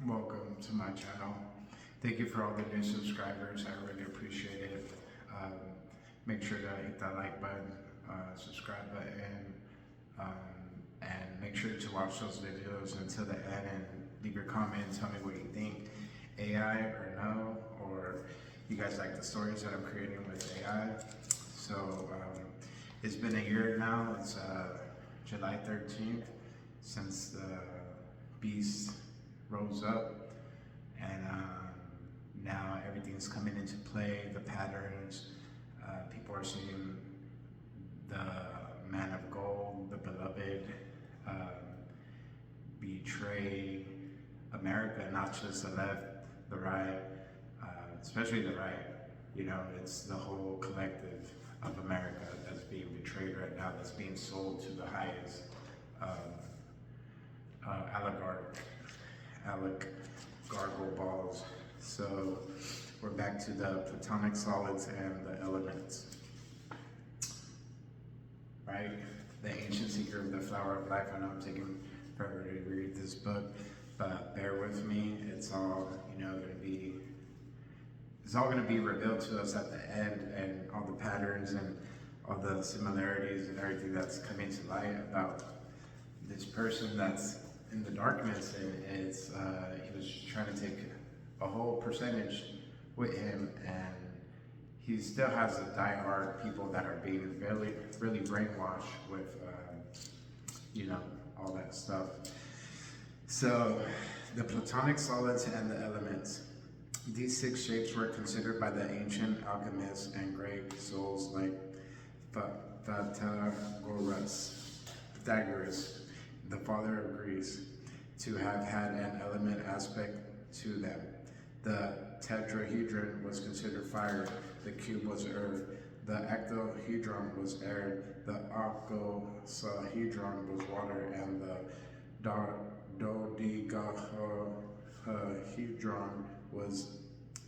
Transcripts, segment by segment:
Welcome to my channel. Thank you for all the new subscribers. I really appreciate it. Um, Make sure to hit that like button, subscribe button, and make sure to watch those videos until the end and leave your comment and tell me what you think. AI or no, or you guys like the stories that I'm creating with AI. So it's been a year now. It's July 13th since the beast rose up, and now everything's coming into play. The patterns, people are seeing the man of gold, the beloved, um, betray America, not just the left, the right, especially the right. You know, it's the whole collective of America that's being betrayed right now, that's being sold to the highest oligarchical balls. So we're back to the platonic solids and the elements, right? The ancient secret of the flower of life. I know I'm taking forever to read this book, but bear with me. It's all, it's all going to be revealed to us at the end, and all the patterns and all the similarities and everything that's coming to light about this person that's in the darkness, and it's he was trying to take a whole percentage with him, and he still has a die-hard people that are being really brainwashed with all that stuff. So the platonic solids and the elements. These six shapes were considered by the ancient alchemists and great souls like Pythagoras, the father of Greece, to have had an element aspect to them. The tetrahedron was considered fire, the cube was earth, the octahedron was air, the octahedron was water, and the dodecahedron was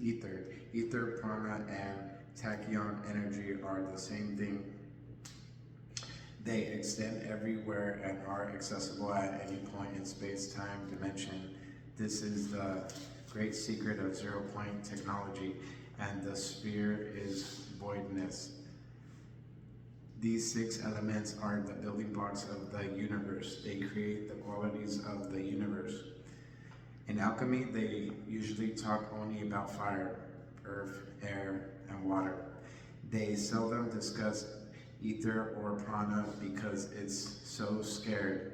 ether. Ether, prana, and tachyon energy are the same thing. They extend everywhere and are accessible at any point in space-time dimension. This is the great secret of zero-point technology, and the sphere is voidness. These six elements are the building blocks of the universe. They create the qualities of the universe. In alchemy, they usually talk only about fire, earth, air, and water. They seldom discuss ether or prana because it's so scared.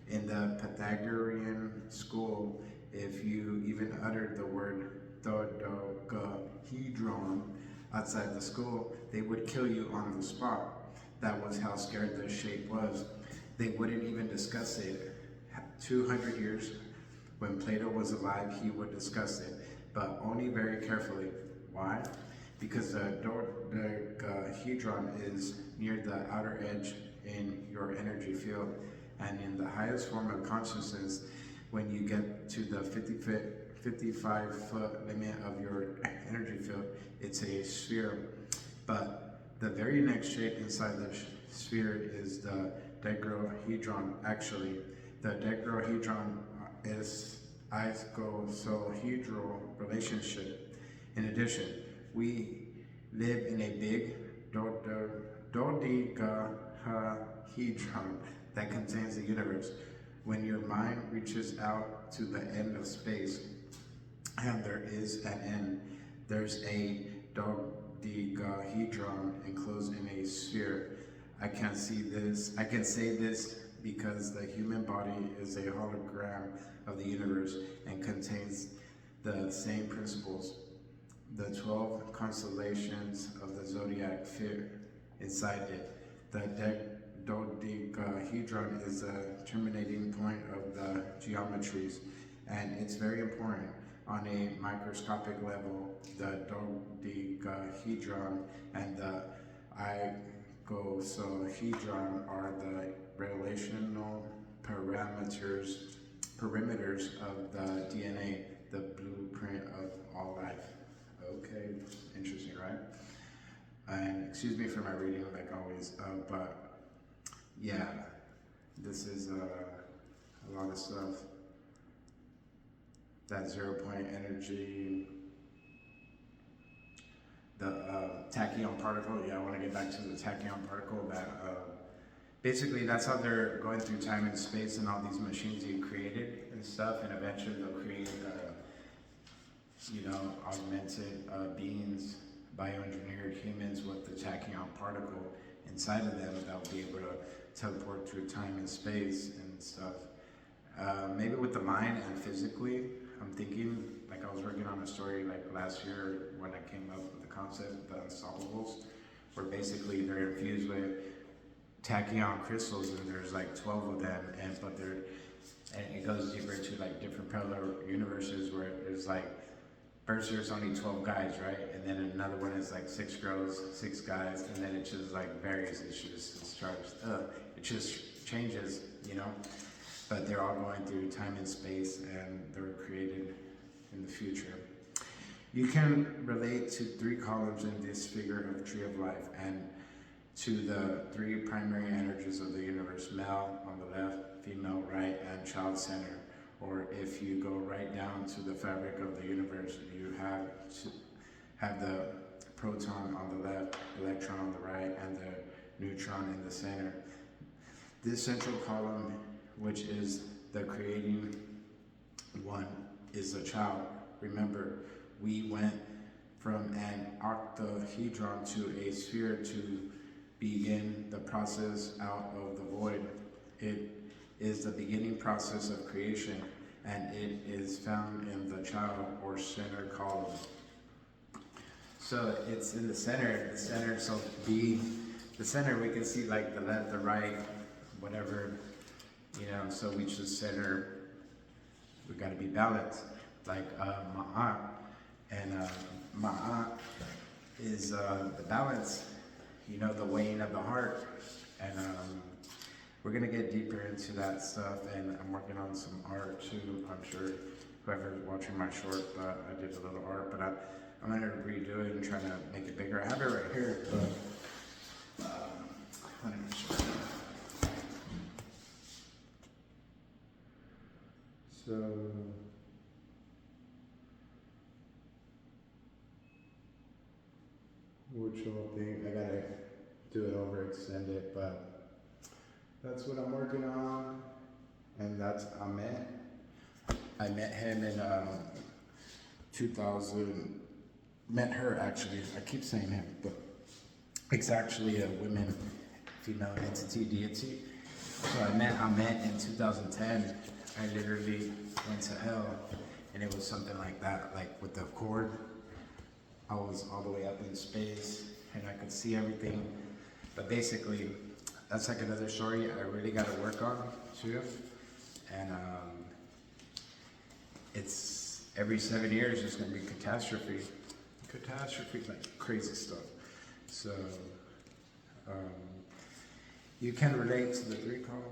In the Pythagorean school, if you even uttered the word dodecahedron outside the school, they would kill you on the spot. That was how scared the shape was. They wouldn't even discuss it. 200 years when Plato was alive, he would discuss it, but only very carefully. Why? Because the dodecahedron is near the outer edge in your energy field, and in the highest form of consciousness, when you get to the 55-foot limit of your energy field, it's a sphere. But the very next shape inside the sphere is the dodecahedron. Actually, the dodecahedron is icosaedral relationship. In addition, we live in a big dodecahedron that contains the universe. When your mind reaches out to the end of space, and there is an end, there's a dodecahedron enclosed in a sphere. I can say this because the human body is a hologram of the universe and contains the same principles. The 12 constellations of the zodiac fit inside it. The dodecahedron is the terminating point of the geometries, and it's very important. On a microscopic level, the dodecahedron and the icosahedron are the relational perimeters of the DNA, the blueprint of all life. Okay, interesting, right? And excuse me for my reading, like always, but yeah, this is a lot of stuff. that 0 point energy, the tachyon particle. Yeah, I want to get back to the tachyon particle. That basically that's how they're going through time and space and all these machines you created and stuff, and eventually they'll create, augmented beings, bioengineered humans with the tachyon particle inside of them that will be able to teleport through time and space and stuff. Maybe with the mind and physically, I'm thinking, like I was working on a story like last year when I came up with the concept, the Unstoppables, where basically they're infused with tachyon crystals, and there's like 12 of them, and it goes deeper into like different parallel universes where there's like first there's only 12 guys, right? And then another one is like 6 girls, 6 guys, and then it just like varies. It just changes, But they're all going through time and space, and they were created in the future. You can relate to 3 columns in this figure of tree of life, and to the 3 primary energies of the universe: male on the left, female right, and child center. Or if you go right down to the fabric of the universe, you have the proton on the left, electron on the right, and the neutron in the center. This central column, which is the creating one, is the child. Remember, we went from an octahedron to a sphere to begin the process out of the void. It is the beginning process of creation, and it is found in the child or center column. So it's in the center. So the center, we can see like the left, the right, whatever, so we just center, we got to be balanced. Like Ma'at, and Ma'at is the balance, the weighing of the heart, and we're gonna get deeper into that stuff, and I'm working on some art too. I'm sure whoever's watching my short, I did a little art, but I'm gonna redo it and try to make it bigger. I have it right here, but let me show you. So which whole thing, I gotta do it overextend it, but that's what I'm working on. And that's Ahmet. I met him in 2000, met her actually, I keep saying him, but it's actually a women, female entity, deity. So I met Ahmet in 2010. I literally went to hell, and it was something like that, like with the cord. I was all the way up in space, and I could see everything. But basically, that's like another story I really got to work on too. And it's every 7 years there's going to be catastrophe, like crazy stuff. So you can relate to the 3 column.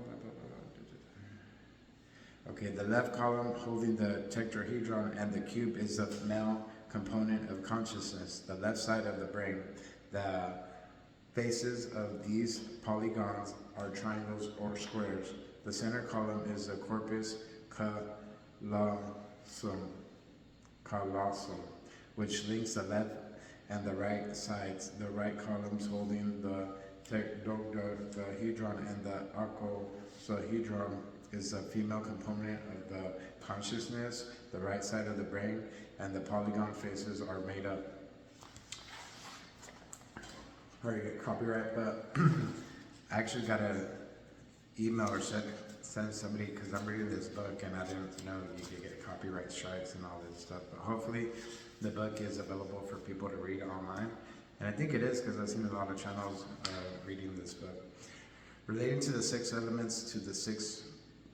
Okay, the left column holding the tetrahedron and the cube is the male component of consciousness, the left side of the brain. The faces of these polygons are triangles or squares. The center column is the corpus callosum, which links the left and the right sides. The right columns holding the tetrahedron and the icosahedron is the female component of the consciousness, the right side of the brain, and the polygon faces are made up. Sorry, copyright, but I actually got an email or send somebody, because I'm reading this book and I didn't know you could get copyright strikes and all this stuff, but hopefully the book is available for people to read online. And I think it is, because I've seen a lot of channels reading this book. Relating to the 6 elements, to the 6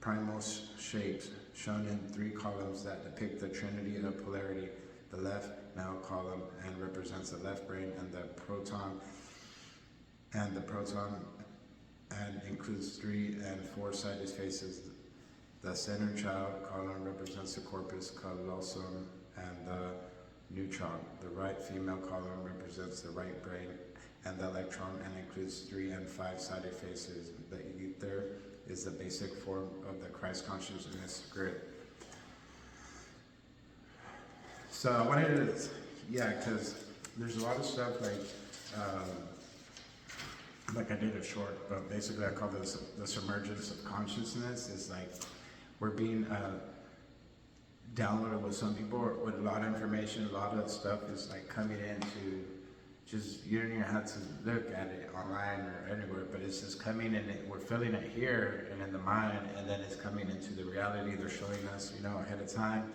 primal shapes shown in 3 columns that depict the trinity of polarity. The left male column and represents the left brain, and the proton and includes 3 and 4-sided faces. The center child column represents the corpus callosum and the neutron. The right female column represents the right brain and the electron, and includes 3 and 5-sided faces. The ether is the basic form of the Christ consciousness grid. So I wanted to, yeah, because there's a lot of stuff like I did a short, but basically I call this the submergence of consciousness. Is like we're being downloaded with some people with a lot of information, a lot of stuff is like coming into just, you don't even have to look at it online or anywhere, but it's just coming and we're feeling it here and in the mind, and then it's coming into the reality they're showing us, you know, ahead of time.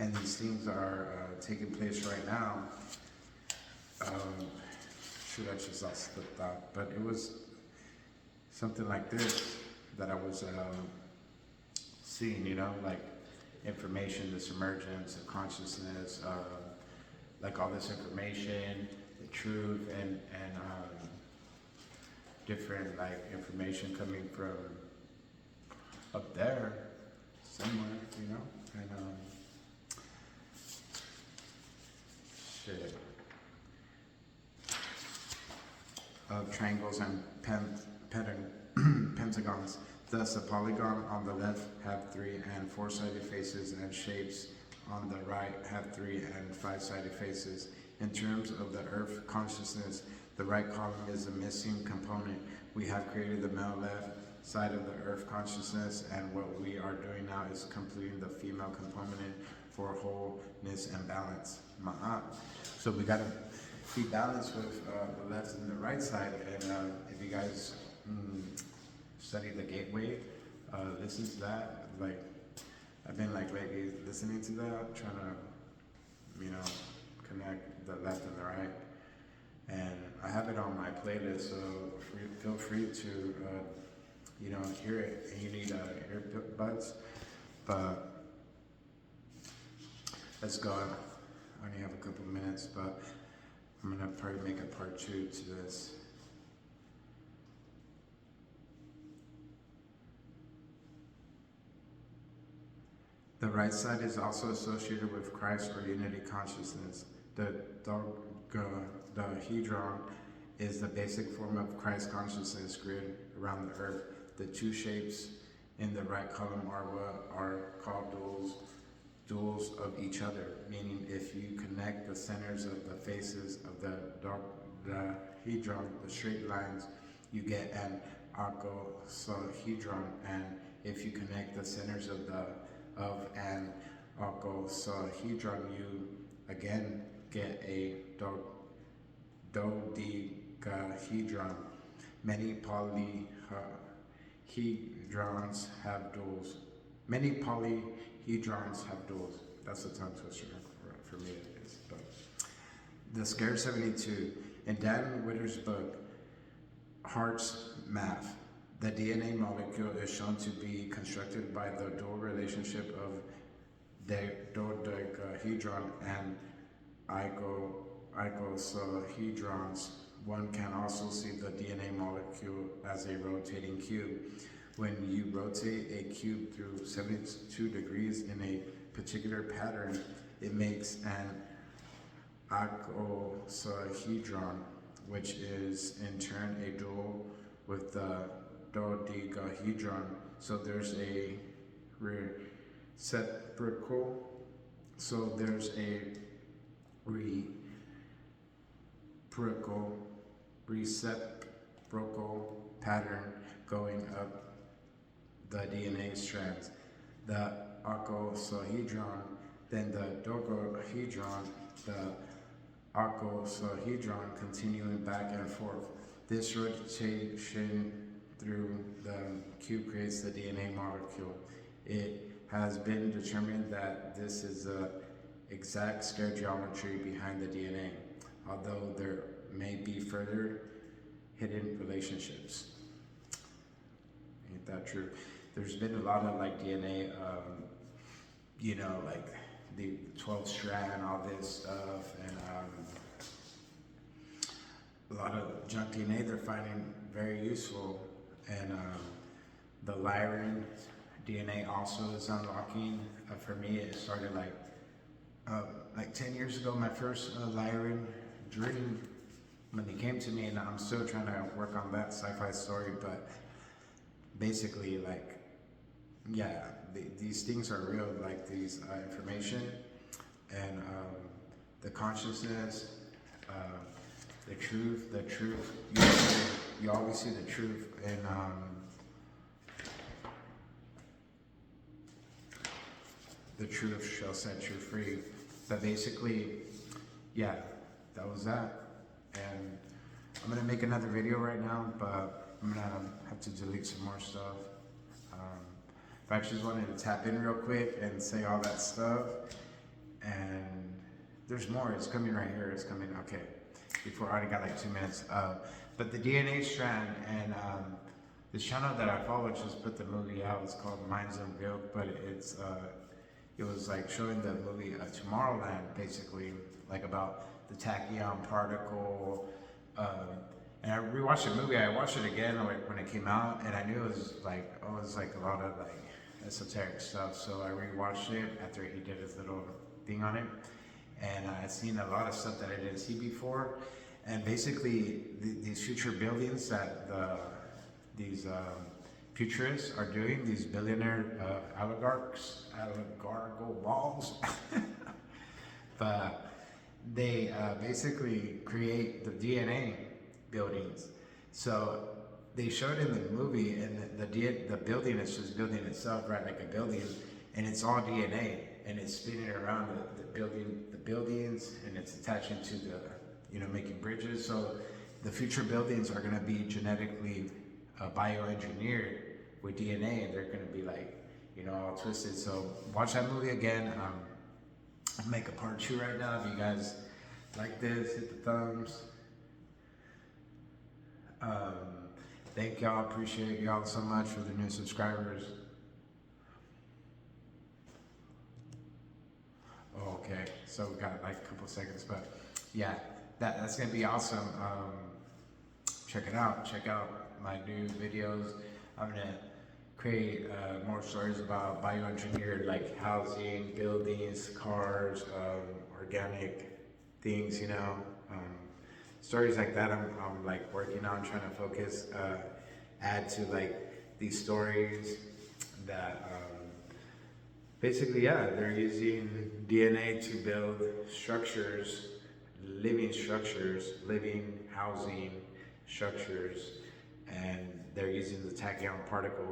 And these things are taking place right now. Shoot, I just lost the thought, but it was something like this that I was seeing, you know, like information, this emergence of consciousness, like all this information, the truth, and different like information coming from up there somewhere, you know, and shit. Of triangles and pentagons. Thus, a polygon on the left have 3 and 4-sided faces, and shapes on the right have 3 and 5-sided faces. In terms of the earth consciousness, the right column is the missing component. We have created the male left side of the earth consciousness, and what we are doing now is completing the female component for wholeness and balance. So we gotta be balanced with the left and the right side. And if you guys study the gateway, this is that. Like, I've been like lately listening to that, trying to, you know, connect the left and the right. And I have it on my playlist, so feel free to, you know, hear it. And you need earbuds, but let's go. I only have a couple minutes, but I'm gonna probably make a part 2 to this. The right side is also associated with Christ or unity consciousness. The dodecahedron is the basic form of Christ consciousness grid around the earth. The 2 shapes in the right column are what are called duals of each other, meaning if you connect the centers of the faces of the dodecahedron, the straight lines, you get an icosahedron, and if you connect the centers of an icosahedron, you again get a dodecahedron. Many polyhedrons have duals. Many polyhedrons have duals. That's a tongue twister for me, it is. But the Scare 72. In Dan Witter's book, Heart's Math, the DNA molecule is shown to be constructed by the dual relationship of the dodecahedron and icosahedrons. One can also see the DNA molecule as a rotating cube. When you rotate a cube through 72 degrees in a particular pattern, it makes an icosahedron, which is in turn a dual with the dodecahedron. So there's a reciprocal. So there's a reciprocal pattern going up the DNA strands. The icosahedron, then the dodecahedron, the icosahedron continuing back and forth. This rotation through the cube creates the DNA molecule. It has been determined that this is the exact scale geometry behind the DNA, although there may be further hidden relationships. Ain't that true? There's been a lot of like DNA, you know, like the 12 strand, all this stuff, and a lot of junk DNA they're finding very useful. And the Lyran DNA also is unlocking. For me, it started like 10 years ago. My first Lyran dream, when they came to me, and I'm still trying to work on that sci-fi story, but basically, like, yeah, these things are real, like these information. and the consciousness, uh, the truth. You always see the truth, and the truth shall set you free. But basically, yeah, that was that. And I'm gonna make another video right now, but I'm gonna have to delete some more stuff. But I just wanted to tap in real quick and say all that stuff. And there's more. It's coming right here. It's coming. Okay. Before I already got like 2 minutes. But the DNA strand, and this channel that I follow just put the movie out. It's called Minds Unveiled, but it was like showing the movie Tomorrowland, basically, like about the tachyon particle. And I rewatched the movie. I watched it again like when it came out, and I knew it was like, oh, it's like a lot of like esoteric stuff. So I rewatched it after he did his little thing on it, and I'd seen a lot of stuff that I didn't see before. And basically, these future buildings that these futurists are doing, these billionaire oligarchical balls, but they basically create the DNA buildings. So they showed in the movie, and the building is just building itself, right, like a building, and it's all DNA, and it's spinning around the buildings, and it's attaching to the, making bridges. So the future buildings are going to be genetically bioengineered with DNA, and they're going to be like, all twisted. So watch that movie again. I'll make a part 2 right now. If you guys like this, hit the thumbs. Thank y'all. Appreciate y'all so much for the new subscribers. Oh, okay, so we got like a couple seconds, but yeah, that's gonna be awesome. Check it out. Check out my new videos. I'm gonna create more stories about bioengineered, like housing, buildings, cars, organic things. Stories like that. I'm like working on, trying to focus, add to like these stories that basically, yeah, they're using DNA to build structures, living housing structures, and they're using the tachyon particles